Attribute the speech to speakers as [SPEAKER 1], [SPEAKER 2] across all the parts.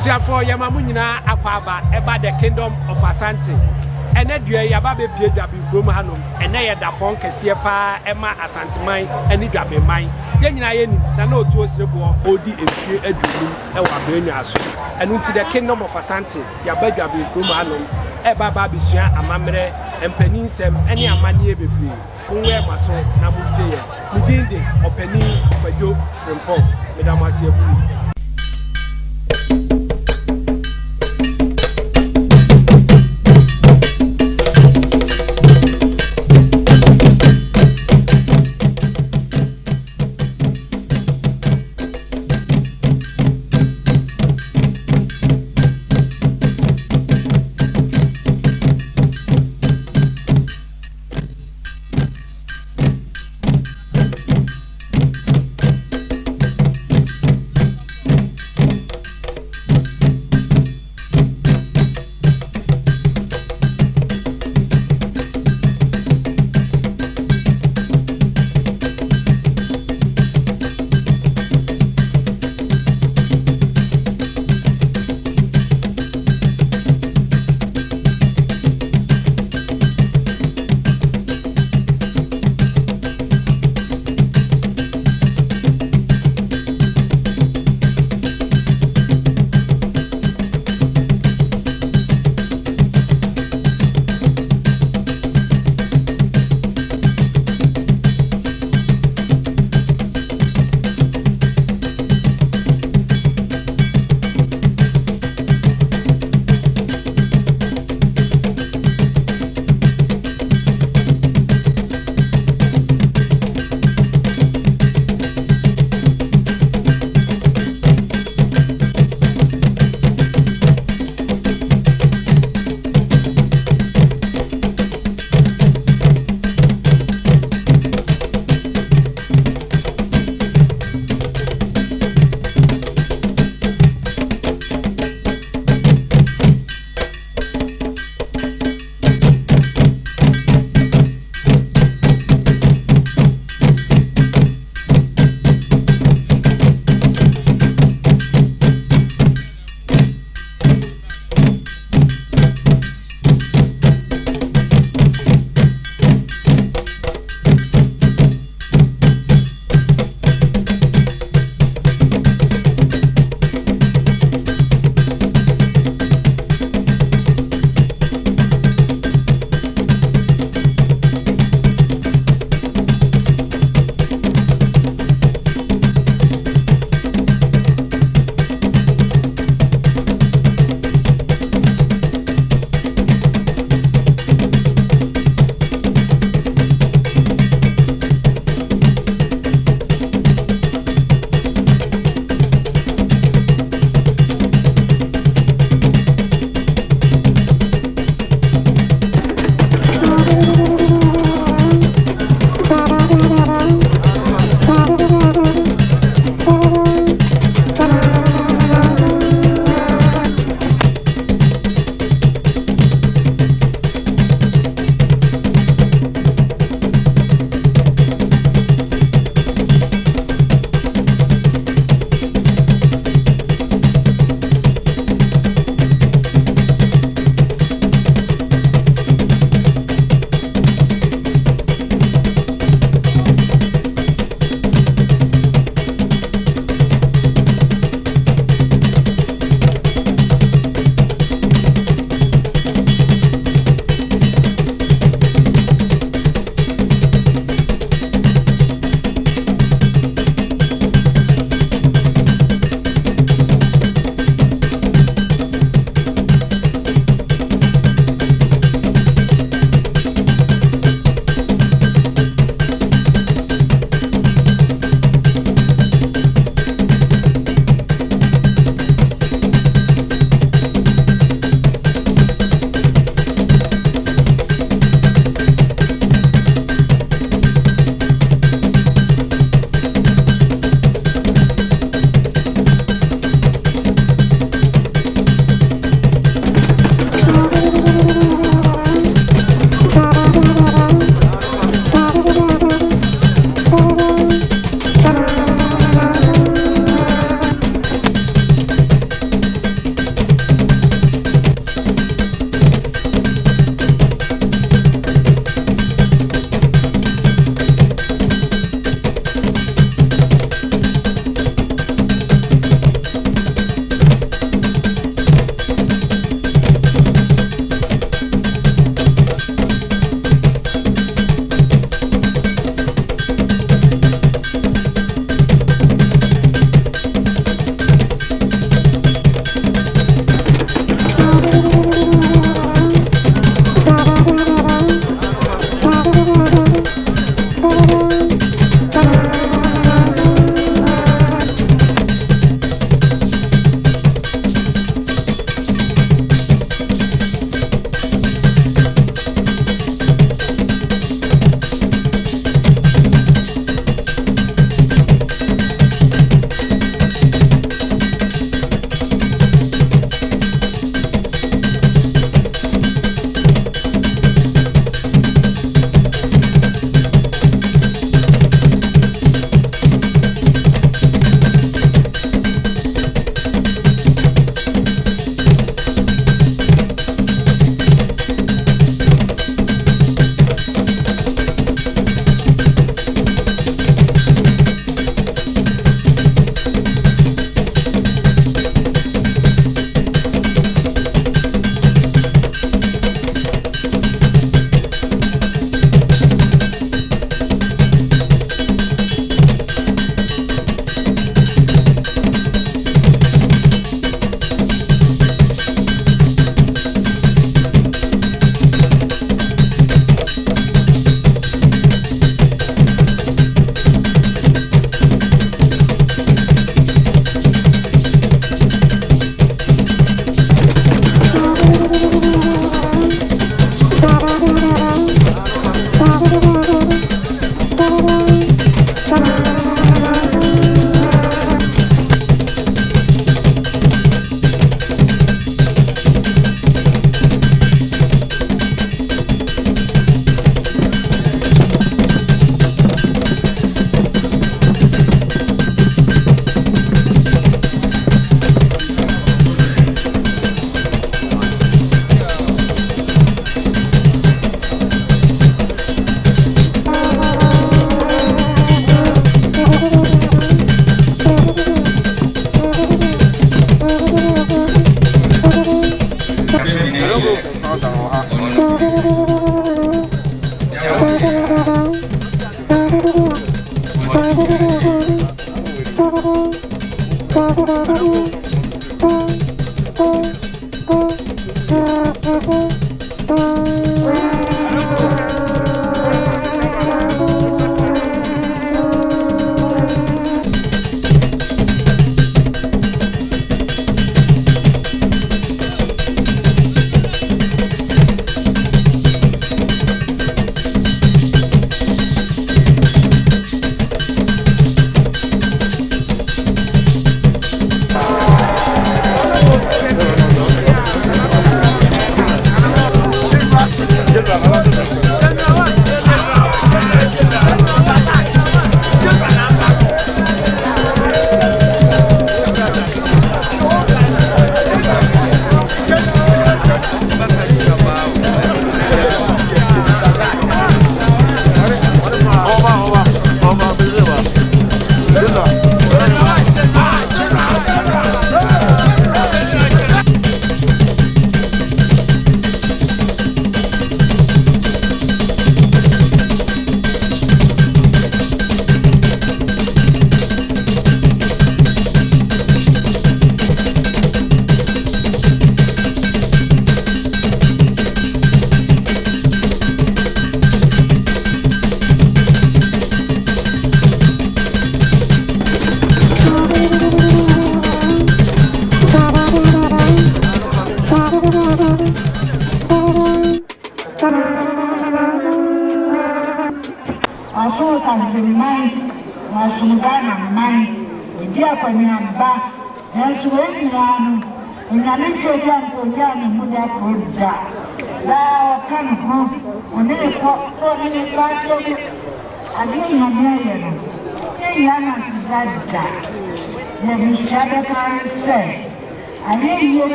[SPEAKER 1] Abusiafo yamamu nyina akwaba eba the kingdom of Asante. Ene dua yaba be pie dwabe krom hanom. Ene ye dapon kese pa ema Asanteman eni dwabe man. Ye nyina ye ni na na Otuo Siribuo odi efie adunum e wa benyu aso. Enu nti the kingdom of Asante yaba dwabe krom hanom eba ba bisua amamre empaninsem ene amane bebre. Unwe maso na mutie ye. Midinde opani Kwadwo Frempong medamase abu.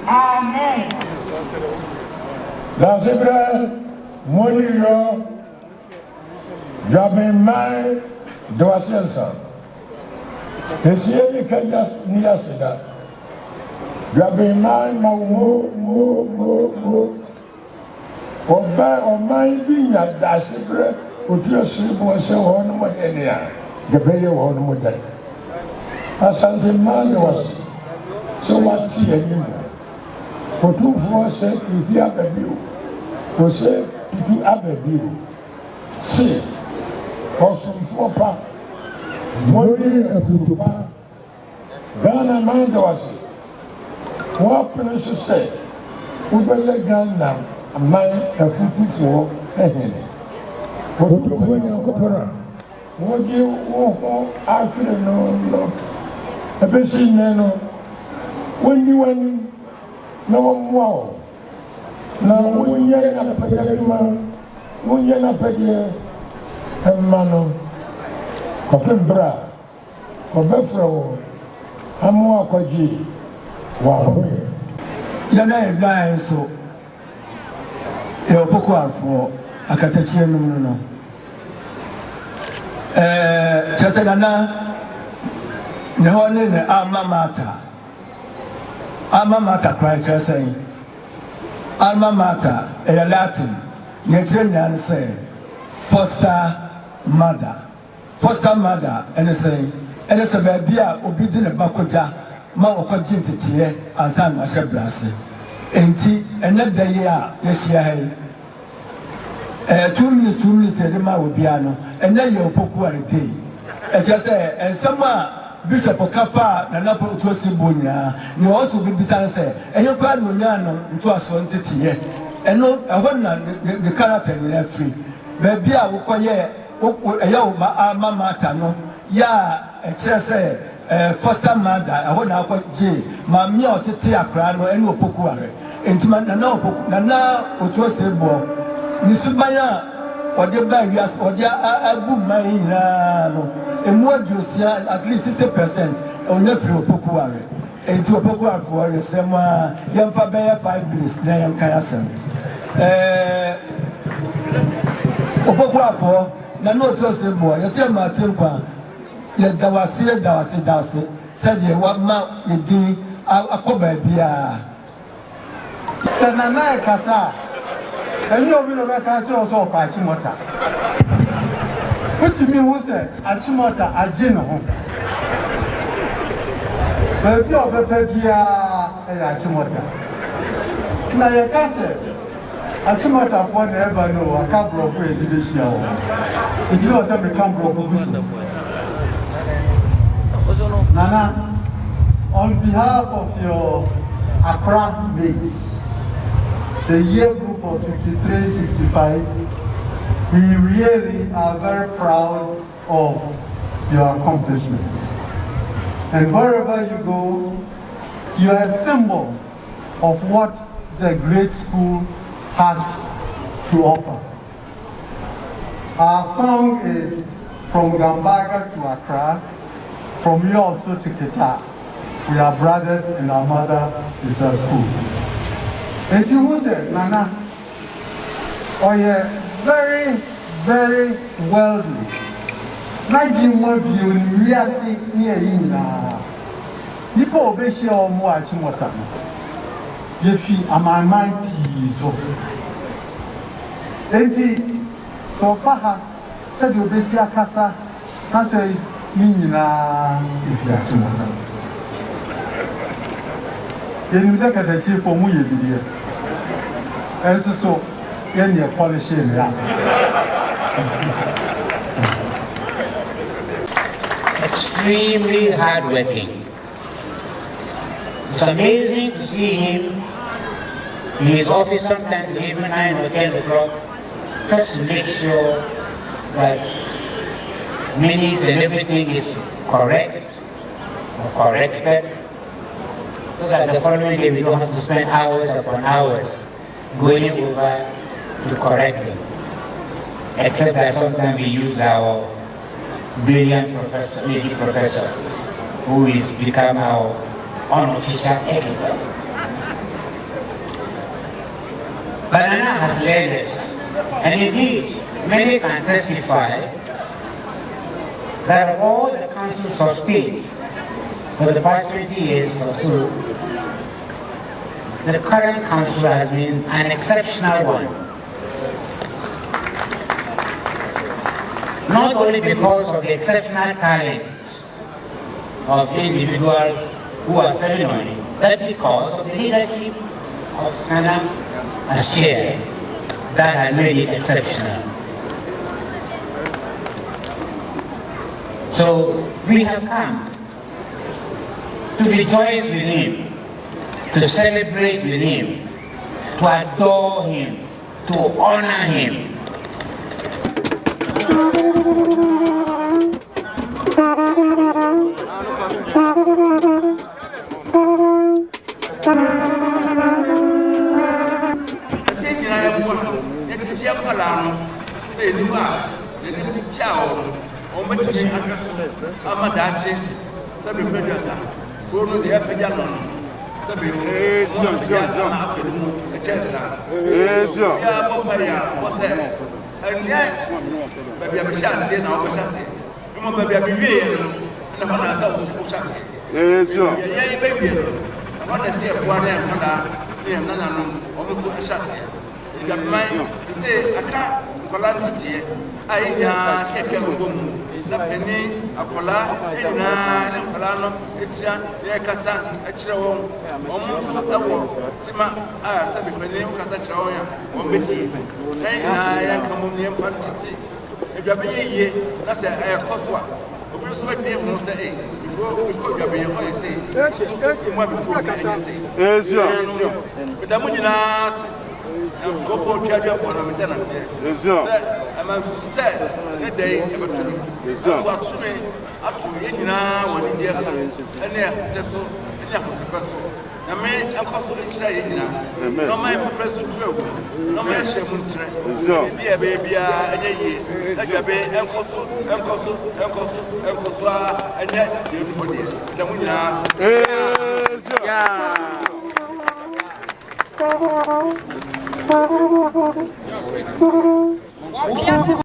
[SPEAKER 2] Amen. Dans ce vrai, mon DWABENHENE de la science. Et si elle est ni à cela, DWABENHENE on m'a dit à Siribuo, Otuo Siribuo se on mo enia, de payer on modèle. Assentiment de was, so what he anymore. Otuo se il y a bébé, on sait qu'il y a bébé. Si, on se voit pas, moi je ne pas. Ghana man de was, moi je ne sais, où est le Ghana? Man a fufu for heaven. What do you actually no? A person, when you went no more. Now, when you're a pedalman, when you're a pedal, and mano, Copembra, Cobefro, Amua Koji, wow.
[SPEAKER 3] Yana blind so. Poko afọ akatachie no chaselana ne ho ne alma mater kwa chasei alma mater Latin ne chenya say foster mother ene say baby a obi di ne bakoja ma okoji ntete azan na shebrase enti ene daye a yehia hai 2 minutes edema obiano ene ye opoku arede e just say ensama bishop okafa na napo Otuo Siribuo nya ne otu bibisa say enye kwa no nya no nto aso ntete eno ehon na the character na free baby a wokoye eye o mama ata no ya e kire say foster mother ehon na akwaje mami otete akra no ene opoku are intima nana Otuo Siribuo ni subaya ode ba wias ode abu mai na no emu aduosia at least 60% onya free opoku are enti opoku afo yesema yemfa be 5 minutes na yem kan asem opoku afo nana Otuo Siribuo yesema tenkwa ye dawase said ye wa ma yedi akoba bia
[SPEAKER 4] Sanana kasa eni obi no be ka che oso kwa Achimota Uti mi hu se Achimota agye no ho Baby obi fa bia e Achimota na ye kase Achimota fo na eba no aka brofo e di hia ho Iti no se me kan brofo busu Nana, on behalf of your Accra mates, the year group of 63-65, we really are very proud of your accomplishments. And wherever you go, you are a symbol of what the great school has to offer. Our song is From Gambaga to Accra, from you also to Kita. We are brothers and our mother is a school. And you will say, Nana, oh yeah, very, very wealthy. Not you want you we are seeing near you now. You go be sure or more at Achimota. If you are my mind peace. And so far, said you be see a casa, that's why Minina if you are Achimota. You say that the chief for me, dear. As so, you're polishing.
[SPEAKER 5] Extremely hardworking. It's amazing to see him in his office sometimes even 9 or 10 o'clock, just to make sure that minutes and everything is correct or corrected, so that the following day we don't have to spend hours upon hours going over to correct them. Except that sometimes we use our brilliant professor, lady professor, who is become our unofficial editor. Banana has led us, and indeed, many can testify that of all the councils of states for the past 20 years or so, the current council has been an exceptional one. Not only because of the exceptional talent of individuals who are serving on it, but because of the leadership of Nana as chair that has made it exceptional. So we have come to rejoice with him, to celebrate with him, to adore him, to honor him.
[SPEAKER 6] ne akosakwaso na me enkoso enhyira yina no mai fafresu tuawu no mai hye mu ntre bia bia enye yi adwabe enkoso a enye everybody da mu nyina
[SPEAKER 7] Obiase